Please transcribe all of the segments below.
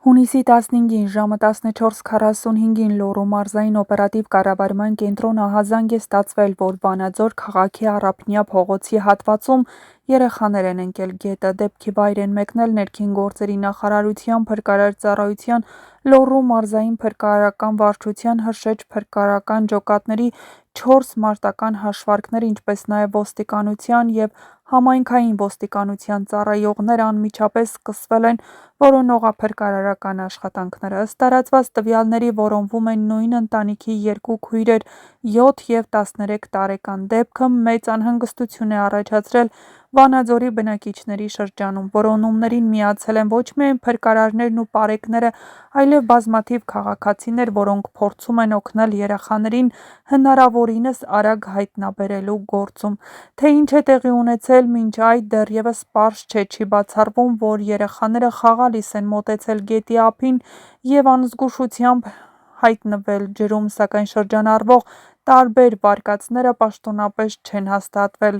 Հունիսի 15-ին ժամը 14:45-ին Լոռու մարզային օպերատիվ կառավարման կենտրոն ահազանգ է ստացվել, որ Վանաձոր քաղաքի Առափնյա փողոցի հատվածում երեխաներ են ընկել գետը։ Դեպքի վայր են մեկնել ներքին գործերի նախարարության փրկարար ծառայության, Լոռու մարզային փրկարարական վարչության, Հրշեջ փրկարարական ջոկատների 4 մարտական հաշվարկներ, ինչպես նաև ոստիկանության և համայնքային ոստիկանության ծառայողներ անմիջապես սկսվել են որոնողափրկարարական աշխատանքները։ Ըստ տարածված տվյալների որոնվում են նույն ընտանիքի երկու քույրեր՝ 7 և 13 տարեկան։ Դեպքը մեծ անհանգստություն է առաջացրել Վանաձորի բնակիչների շրջանում։ Որոնումներին միացել են ոչ միայն փրկարարներն ու պարեկները, այլև բազմաթիվ քաղաքացիներ, որոնք փորձում են օգնել երեխաներին հնարավորինս արագ հայտնաբերելու գործում։ Թե ինչ է տեղի ունեցել մինչ այդ դեռևս պարզ չէ։ Չի բացառվում, որ երեխաները խաղալիս են մոտեցել գետի ափին և անզգուշությամբ հայտնվել ջրում, սակայն շրջանառվող տարբեր վարկածները պաշտոնապես չեն հաստատվել։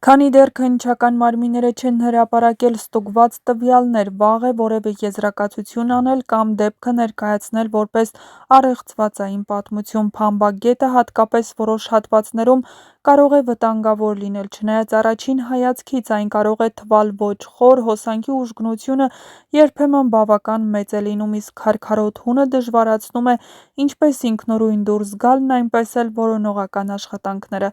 Քանի դեռ քննչական մարմինները չեն հրապարակել ստուգված տվյալներ, վաղ է որևէ եզրակացություն անել կամ դեպքը ներկայացնել որպես առեղծվածային պատմություն։ Փամբակ գետը, հատկապես որոշ հատվածներում, կարող է վտանգավոր լինել։ Չնայած առաջին հայացքից այն կարող է թվալ ոչ խոր, հոսանքի ուժգնությունը երբեմն բավական մեծ է լինում, իսկ քարքարոտ հունը դժվարացնում է ինչպես ինքնուրույն դուրս գալն, այնպես էլ որոնողական աշխատանքները։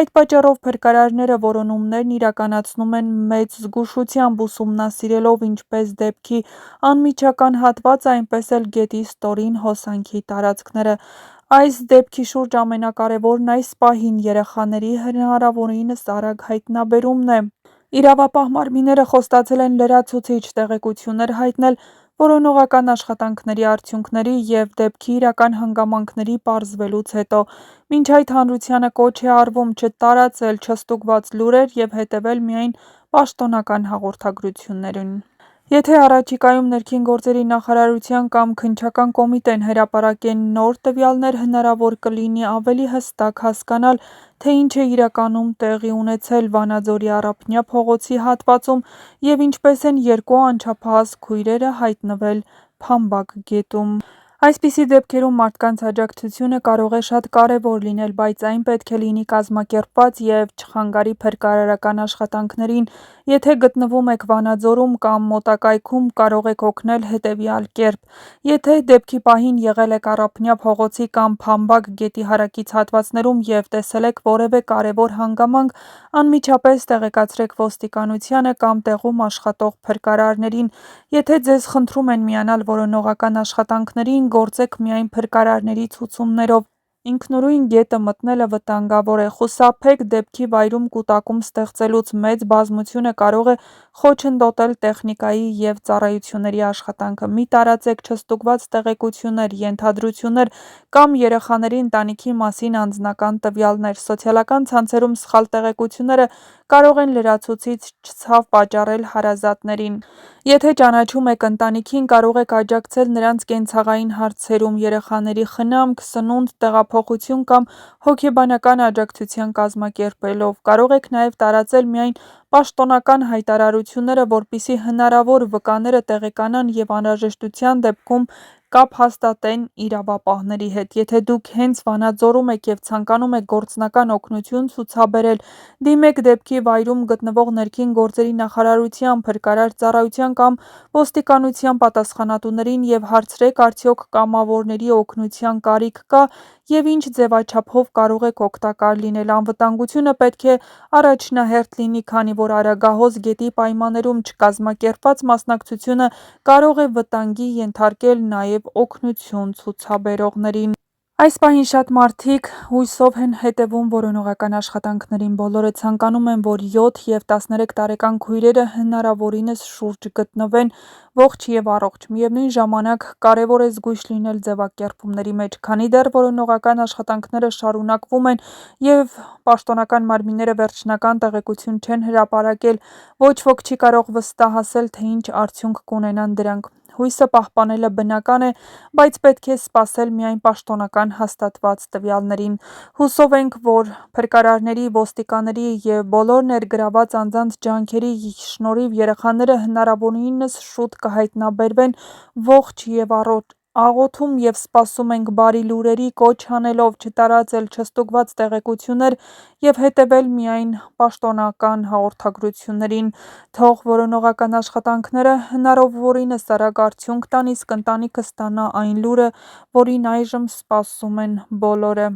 Այդ պատճառով փրկարարները որոնումներն իրականացնում են մեծ զգուշությամբ, ուսումնասիրելով ինչպես դեպքի անմիջական հատվածը, այնպես էլ գետի ստորին հոսանքի տարածքները։ Այս դեպքի շուրջ ամենակարևորն այս պահին երեխաների հնարավորինս արագ հայտնաբերումն է։ Իրավապահ մարմինները խոստացել են լրացուցիչ տեղեկություններ հայտնել որոնողական աշխատանքների արդյունքների և դեպքի իրական հանգամանքների պարզվելուց հետո։ Մինչ այդ հանրությանը կոչ է արվում չտարածել չստուգված լուրեր և հետևել միայն պաշտոնական հաղորդագրություններին։ Եթե առաջիկայում ներքին գործերի նախարարության կամ քննչական կոմիտեն հրապարակեն նոր տվյալներ, հնարավոր կլինի ավելի հստակ հասկանալ, թե ինչ է իրականում տեղի ունեցել Վանաձորի Առափնյա փողոցի հատվածում և ինչպես են երկու անչափահաս քույրերը հայտնվել Փամբակ գետում։ Այսպիսի դեպքերում մարդկանց աջակցությունը կարող է շատ կարևոր լինել, բայց այն պետք է լինի կազմակերպված և չխանգարի փրկարարական աշխատանքներին։ Եթե գտնվում եք Վանաձորում կամ մոտակայքում, կարող եք օգնել հետևյալ կերպ։ Եթե դեպքի պահին եղել եք Առափնյա փողոցի կամ Փամբակ գետի հարակից հատվածներում և տեսել եք որևէ կարևոր հանգամանք, անմիջապես տեղեկացրեք ոստիկանությանը կամ տեղում աշխատող փրկարարներին։ Եթե ձեզ խնդրում են միանալ որոնողական աշխատանքներին, գործեք միայն փրկարարների ցուցումներով։ Ինքնուրույն գետը մտնելը վտանգավոր է։ Խուսափեք դեպքի վայրում կուտակում ստեղծելուց։ Մեծ բազմությունը կարող է խոչընդոտել տեխնիկայի և ծառայությունների աշխատանքը։ Մի տարածեք չստուգված տեղեկություններ, ենթադրություններ կամ երեխաների ընտանիքի մասին անձնական տվյալներ։ Սոցիալական ցանցերում սխալ տեղեկությունները կարող են լրացուցիչ ցավ պատճառել հարազատներին։ Եթե ճանաչում եք ընտանիքին, կարող եք աջակցել նրանց կենցաղային հարցերում՝ երեխաների խնամք, սնունդ, տեղափոխություն կամ հոգեբանական աջակցություն կազմակերպելով։ Կարող եք նաև տարածել միայն պաշտոնական հայտարարությունները, որպեսզի հնարավոր վկաները տեղեկանան և անհրաժեշտության դեպքում կապ հաստատեն իրավապահների հետ։ Եթե դուք հենց Վանաձորում եք և ցանկանում եք գործնական օգնություն ցուցաբերել, դիմեք դեպքի վայրում գտնվող ներքին գործերի նախարարության, փրկարար ծառայության կամ ոստիկանության պատասխանատուներին և հարցրեք արդյոք կամավորների օգնության կարիք կա և ինչ ձևաչափով կարող եք օգտակար լինել։ Անվտանգությունը պետք է առաջնահերթ լինի, քանի որ Արագահոս գետի պայմաններում չկազմակերպված մասնակցությունը կարող է վտանգի ենթարկել նաև օգնություն ցուցաբերողներին։ Այս պահին շատ մարդիկ հույսով են հետևում որոնողական աշխատանքներին։ Բոլորը ցանկանում են, որ 7 և 13 տարեկան քույրերը հնարավորինս շուրջ գտնվեն ողջ և առողջ։ Միևնույն ժամանակ, կարևոր է զգույշ լինել ձևակերպումների մեջ։ Քանի դեռ որոնողական աշխատանքները շարունակվում են և պաշտոնական մարմինները վերջնական տեղեկություն չեն հրապարակել, ոչ ոք չի կարող վստահ ասել, թե ինչ արդյունք կունենան դրանք։ Հույսը պահպանելը բնական է, բայց պետք է սպասել միայն պաշտոնական հաստատված տվյալներին։ Հուսով ենք, որ փրկարարների, ոստիկանների և բոլոր ներգրաված անձանց ջանքերի շնորհիվ երեխաները հնարավորինս շուտ կհայտնաբերվեն ողջ և առողջ։ Աղոթում և սպասում ենք բարի լուրերի, կոչ անելով չտարածել չստուգված տեղեկություններ և հետևել միայն պաշտոնական հաղորդագրություններին։ Թող որոնողական աշխատանքները հնարավորինս արագ արդյունք տան, իսկ ընտանիքը ստանա այն լուրը, որին այժմ սպասում են բոլորը։